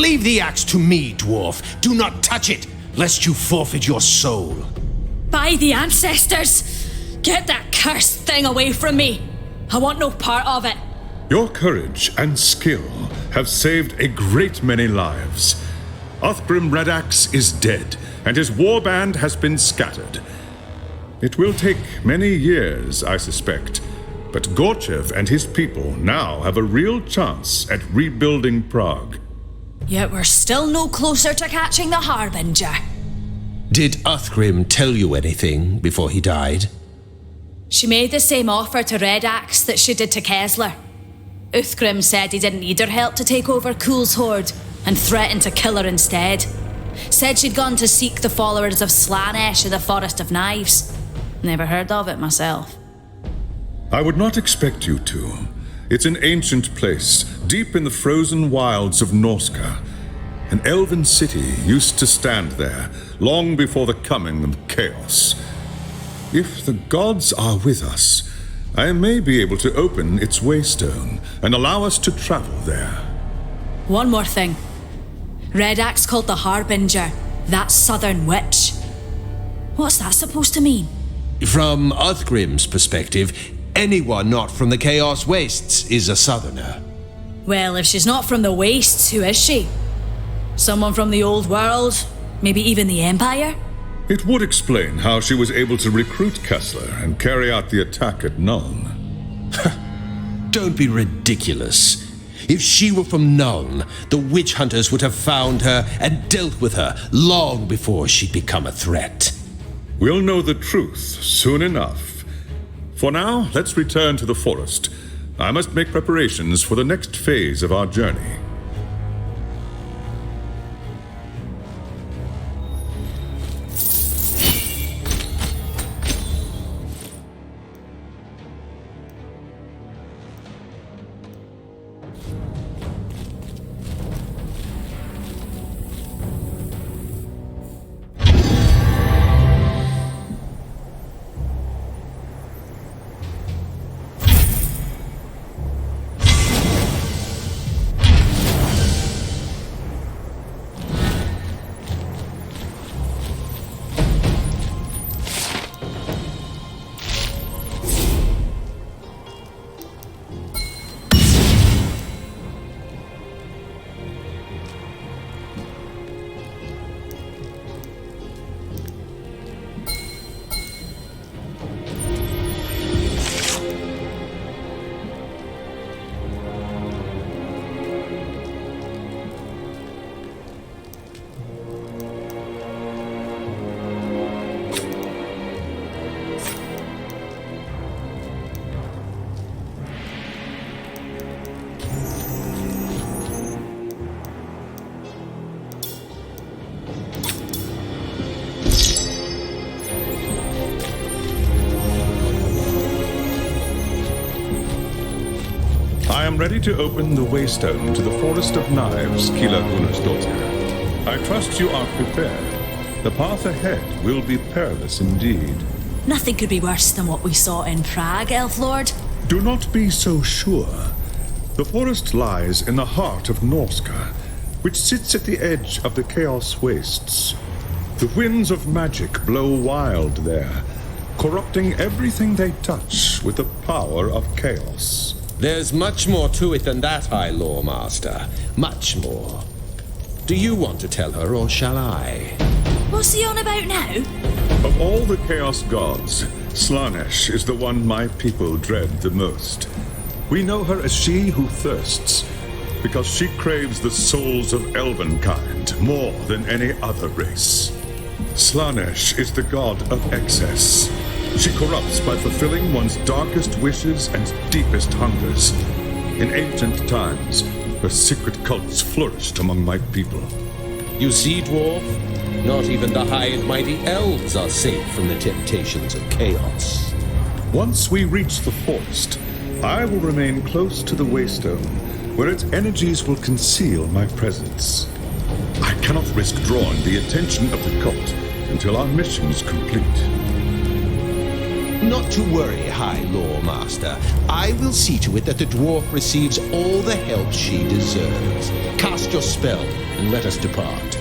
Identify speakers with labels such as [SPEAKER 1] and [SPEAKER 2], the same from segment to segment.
[SPEAKER 1] Leave the axe to me, dwarf. Do not touch it, lest you forfeit your soul.
[SPEAKER 2] By the ancestors! Get that cursed thing away from me! I want no part of it.
[SPEAKER 3] Your courage and skill have saved a great many lives. Othgrim Red Axe is dead, and his warband has been scattered. It will take many years, I suspect, but Gorchev and his people now have a real chance at rebuilding Prague.
[SPEAKER 2] Yet we're still no closer to catching the Harbinger.
[SPEAKER 1] Did Othgrim tell you anything before he died?
[SPEAKER 2] She made the same offer to Red Axe that she did to Kessler. Uthgrim said he didn't need her help to take over Kuhl's horde, and threatened to kill her instead. Said she'd gone to seek the followers of Slanesh in the Forest of Knives. Never heard of it myself.
[SPEAKER 3] I would not expect you to. It's an ancient place, deep in the frozen wilds of Norska. An elven city used to stand there, long before the coming of chaos. If the gods are with us, I may be able to open its waystone and allow us to travel there.
[SPEAKER 2] One more thing. Red Axe called the Harbinger, that southern witch. What's that supposed to mean?
[SPEAKER 1] From Othgrim's perspective, anyone not from the Chaos Wastes is a southerner.
[SPEAKER 2] Well, if she's not from the Wastes, who is she? Someone from the old world? Maybe even the Empire?
[SPEAKER 3] It would explain how she was able to recruit Kessler and carry out the attack at Nuln.
[SPEAKER 1] Don't be ridiculous. If she were from Nuln, the witch hunters would have found her and dealt with her long before she'd become a threat.
[SPEAKER 3] We'll know the truth soon enough. For now, let's return to the forest. I must make preparations for the next phase of our journey. I am ready to open the waystone to the Forest of Knives, Kila Gunnarsdottir. I trust you are prepared. The path ahead will be perilous indeed.
[SPEAKER 2] Nothing could be worse than what we saw in Prague, Elf Lord.
[SPEAKER 3] Do not be so sure. The forest lies in the heart of Norska, which sits at the edge of the Chaos Wastes. The winds of magic blow wild there, corrupting everything they touch with the power of chaos.
[SPEAKER 1] There's much more to it than that, High Lore Master. Much more. Do you want to tell her, or shall I?
[SPEAKER 2] What's he on about now?
[SPEAKER 3] Of all the Chaos Gods, Slanesh is the one my people dread the most. We know her as she who thirsts, because she craves the souls of elvenkind more than any other race. Slanesh is the god of excess. She corrupts by fulfilling one's darkest wishes and deepest hungers. In ancient times, her secret cults flourished among my people.
[SPEAKER 1] You see, dwarf? Not even the high and mighty elves are safe from the temptations of chaos.
[SPEAKER 3] Once we reach the forest, I will remain close to the waystone, where its energies will conceal my presence. I cannot risk drawing the attention of the cult until our mission is complete.
[SPEAKER 1] Not to worry, High Lore Master. I will see to it that the dwarf receives all the help she deserves. Cast your spell and let us depart.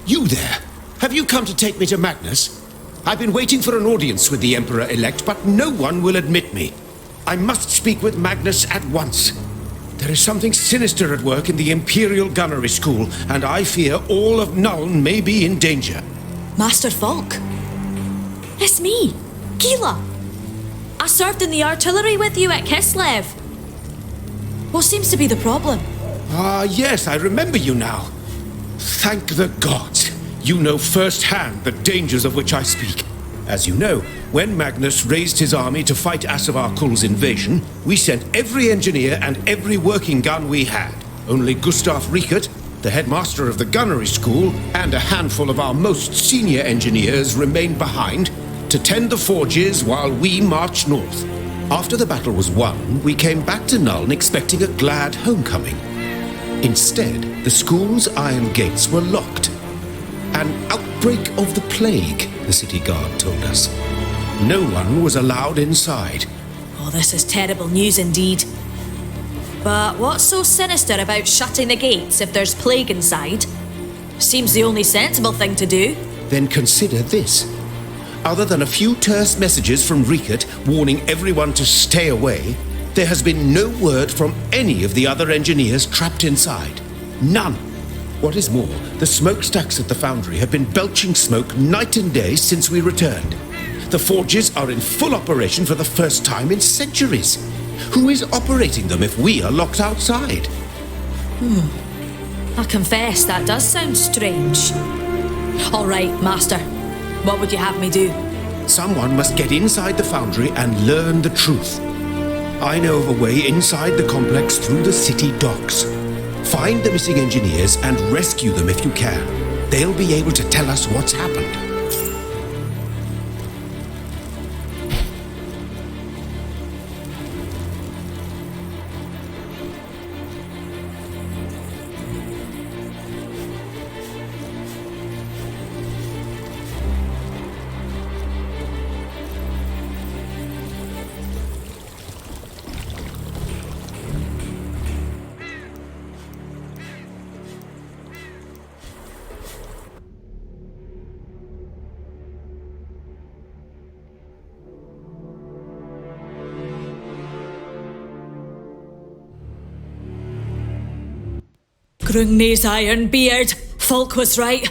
[SPEAKER 4] You there! Have you come to take me to Magnus? I've been waiting for an audience with the Emperor-elect, but no one will admit me. I must speak with Magnus at once. There is something sinister at work in the Imperial Gunnery School, and I fear all of Nuln may be in danger.
[SPEAKER 2] Master Falk. It's me, Keela. I served in the artillery with you at Kislev. What seems to be the problem?
[SPEAKER 4] Ah, yes, I remember you now. Thank the gods. You know firsthand the dangers of which I speak. As you know, when Magnus raised his army to fight Asavar Kul's invasion, we sent every engineer and every working gun we had. Only Gustav Riekert, the headmaster of the gunnery school, and a handful of our most senior engineers remained behind to tend the forges while we marched north. After the battle was won, we came back to Nuln expecting a glad homecoming. Instead, the school's iron gates were locked. An outbreak of the plague, the city guard told us. No one was allowed inside.
[SPEAKER 2] Oh, this is terrible news indeed. But what's so sinister about shutting the gates if there's plague inside? Seems the only sensible thing to do.
[SPEAKER 4] Then consider this. Other than a few terse messages from Riekert warning everyone to stay away, there has been no word from any of the other engineers trapped inside. None. What is more, the smokestacks at the foundry have been belching smoke night and day since we returned. The forges are in full operation for the first time in centuries. Who is operating them if we are locked outside?
[SPEAKER 2] I confess that does sound strange. All right, Master. What would you have me do?
[SPEAKER 4] Someone must get inside the foundry and learn the truth. I know of a way inside the complex through the city docks. Find the missing engineers and rescue them if you can. They'll be able to tell us what's happened.
[SPEAKER 2] Grungni's iron beard. Falk was right.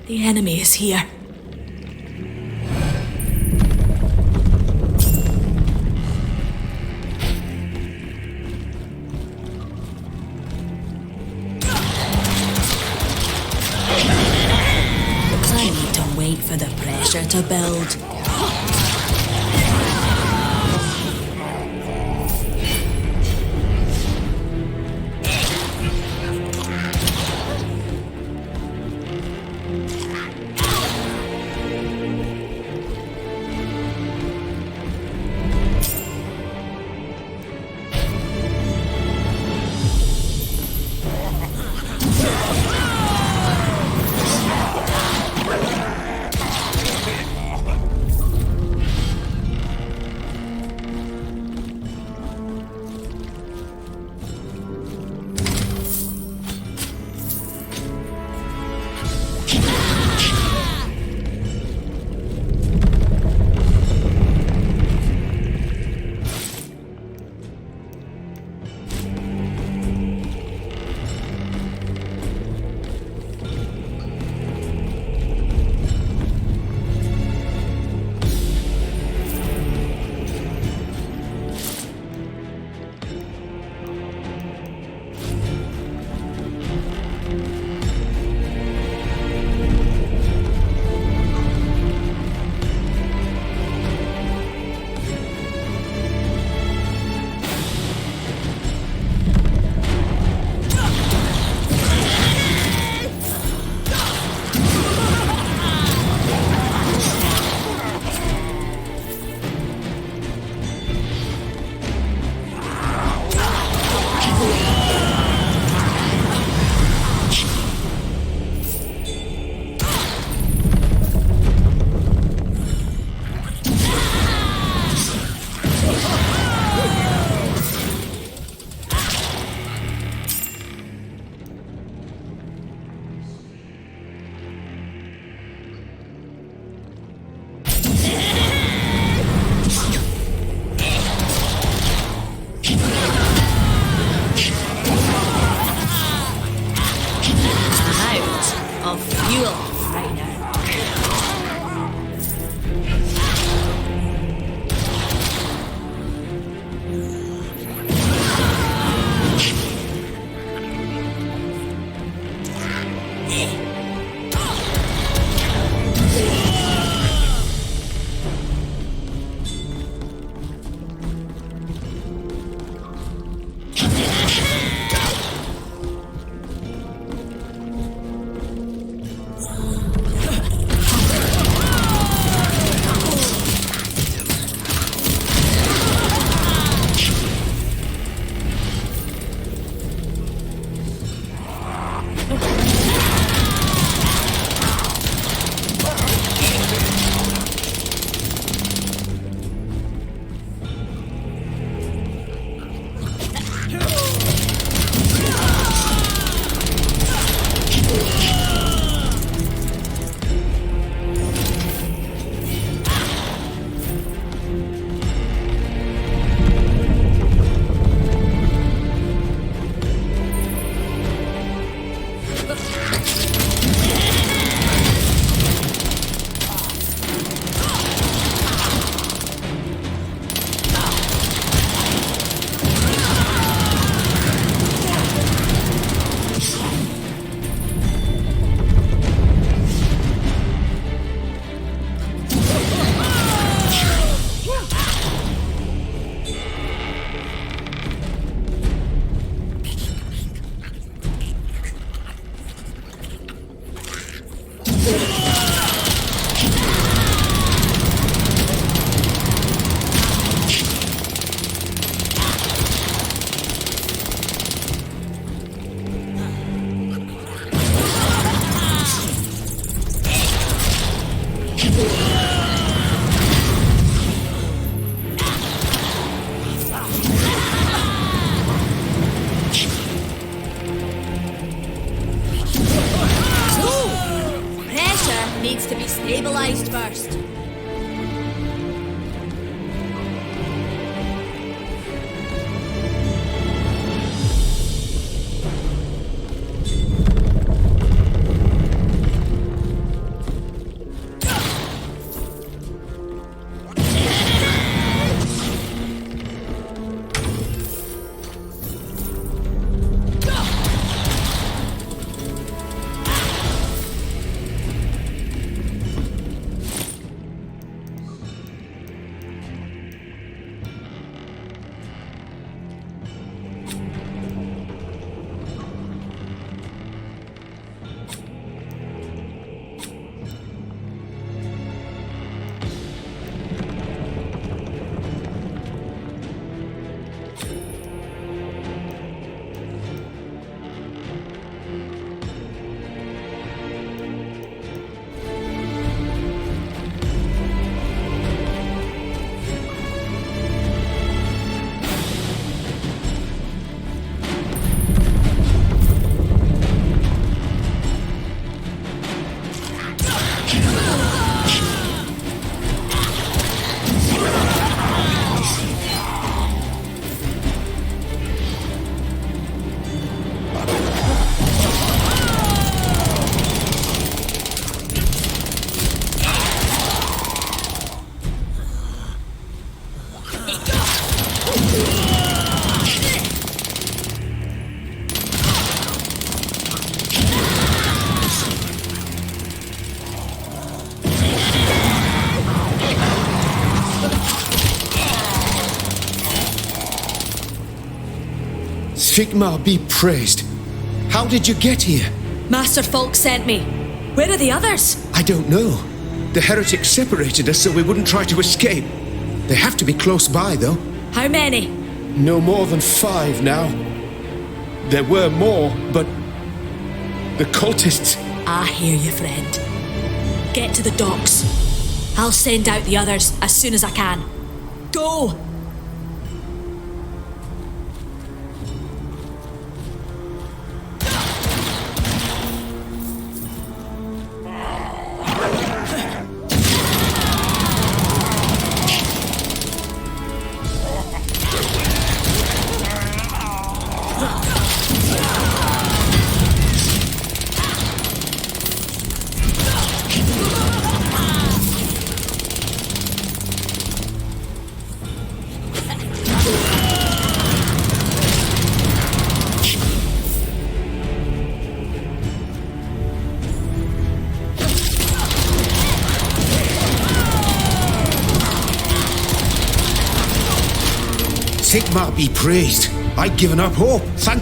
[SPEAKER 2] The enemy is here. I need to wait for the pressure to build.
[SPEAKER 4] Sigmar be praised. How did you get here?
[SPEAKER 2] Master Falk sent me. Where are the others?
[SPEAKER 4] I don't know. The heretics separated us so we wouldn't try to escape. They have to be close by, though.
[SPEAKER 2] How many?
[SPEAKER 4] No more than 5 now. There were more, but the cultists...
[SPEAKER 2] I hear you, friend. Get to the docks. I'll send out the others as soon as I can. Go!
[SPEAKER 4] Sigmar be praised. I'd given up hope. Thank...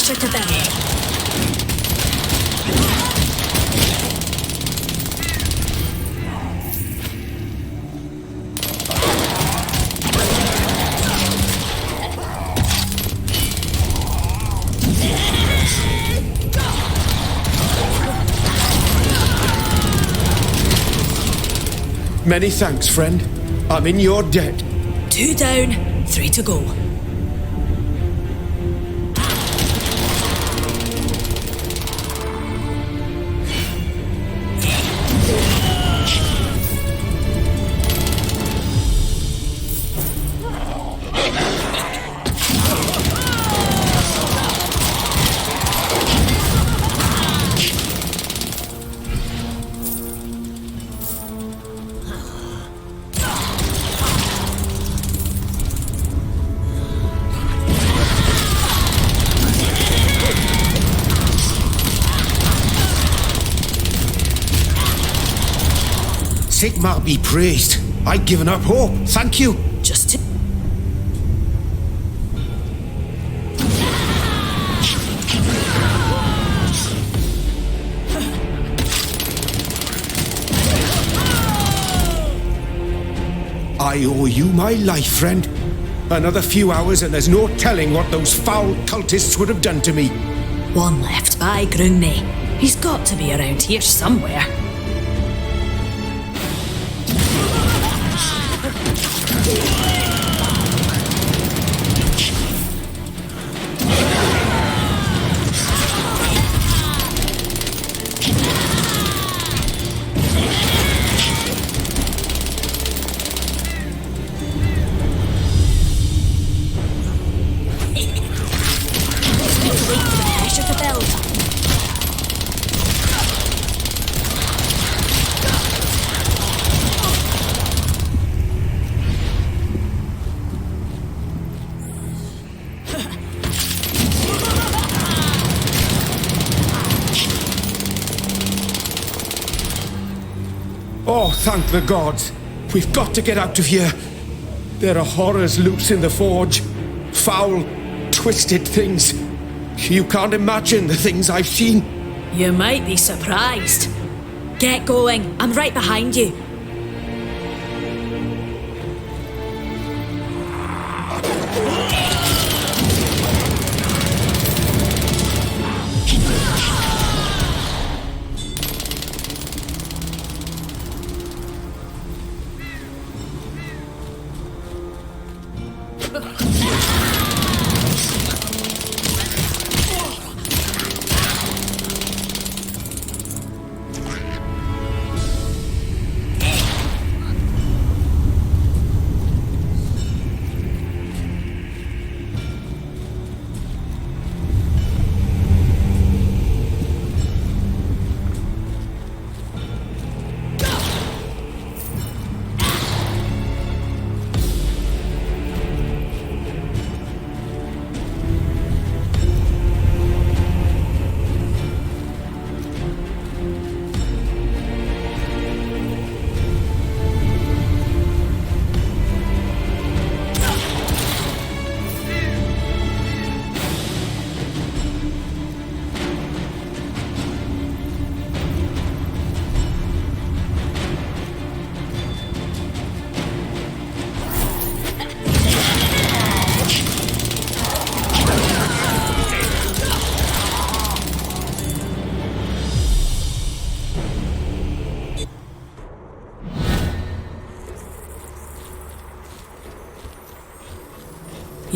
[SPEAKER 2] To them.
[SPEAKER 4] Many thanks, friend. I'm in your debt.
[SPEAKER 2] 2 down, 3 to go.
[SPEAKER 4] Sigmar be praised. I'd given up hope. Thank you.
[SPEAKER 2] Just to...
[SPEAKER 4] I owe you my life, friend. Another few hours and there's no telling what those foul cultists would have done to me.
[SPEAKER 2] One left by Grungni. He's got to be around here somewhere.
[SPEAKER 4] Oh, thank the gods. We've got to get out of here. There are horrors loose in the forge. Foul, twisted things. You can't imagine the things I've seen.
[SPEAKER 2] You might be surprised. Get going. I'm right behind you.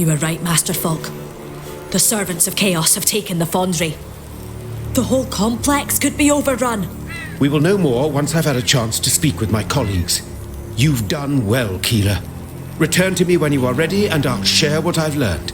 [SPEAKER 2] You were right, Master Folk. The servants of Chaos have taken the Foundry. The whole complex could be overrun.
[SPEAKER 4] We will know more once I've had a chance to speak with my colleagues. You've done well, Keeler. Return to me when you are ready, and I'll share what I've learned.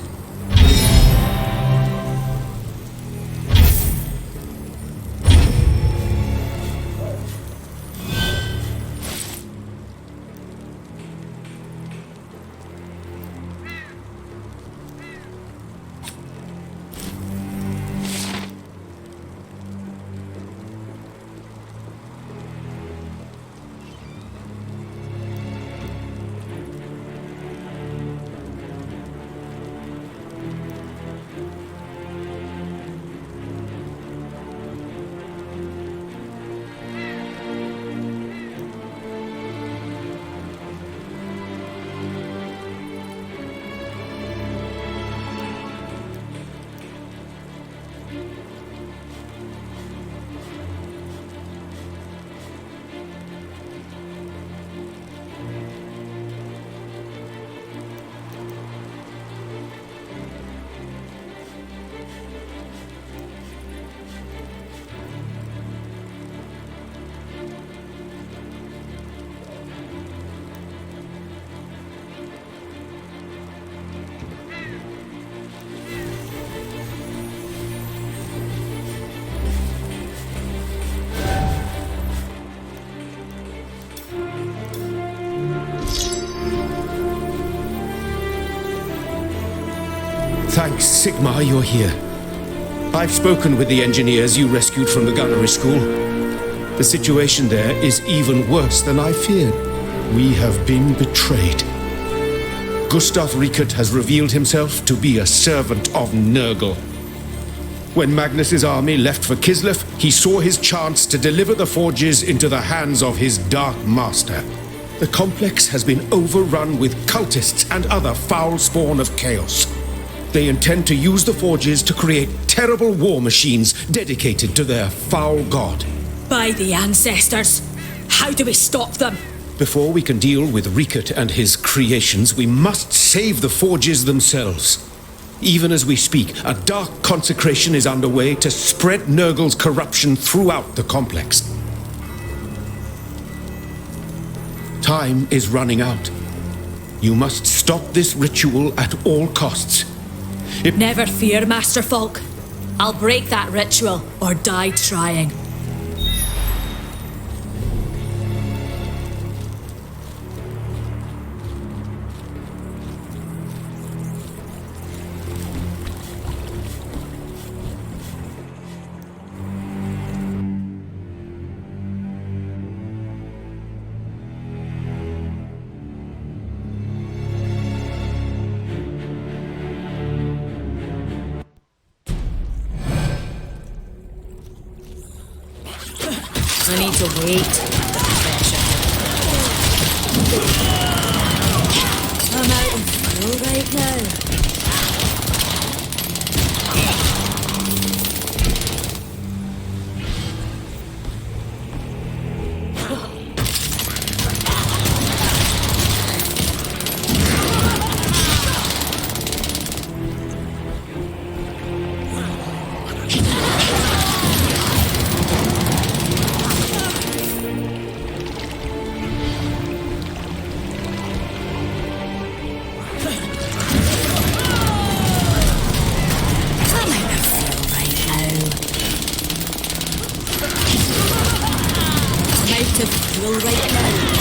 [SPEAKER 4] Thanks, Sigmar, you're here. I've spoken with the engineers you rescued from the gunnery school. The situation there is even worse than I feared. We have been betrayed. Gustav Riekert has revealed himself to be a servant of Nurgle. When Magnus's army left for Kislev, he saw his chance to deliver the forges into the hands of his Dark Master. The complex has been overrun with cultists and other foul spawn of chaos. They intend to use the forges to create terrible war machines dedicated to their foul god.
[SPEAKER 2] By the ancestors! How do we stop them?
[SPEAKER 4] Before we can deal with Riekert and his creations, we must save the forges themselves. Even as we speak, a dark consecration is underway to spread Nurgle's corruption throughout the complex. Time is running out. You must stop this ritual at all costs.
[SPEAKER 2] Never fear, Master Folk. I'll break that ritual or die trying. I need to wait. I'm out of fuel right now. Right now.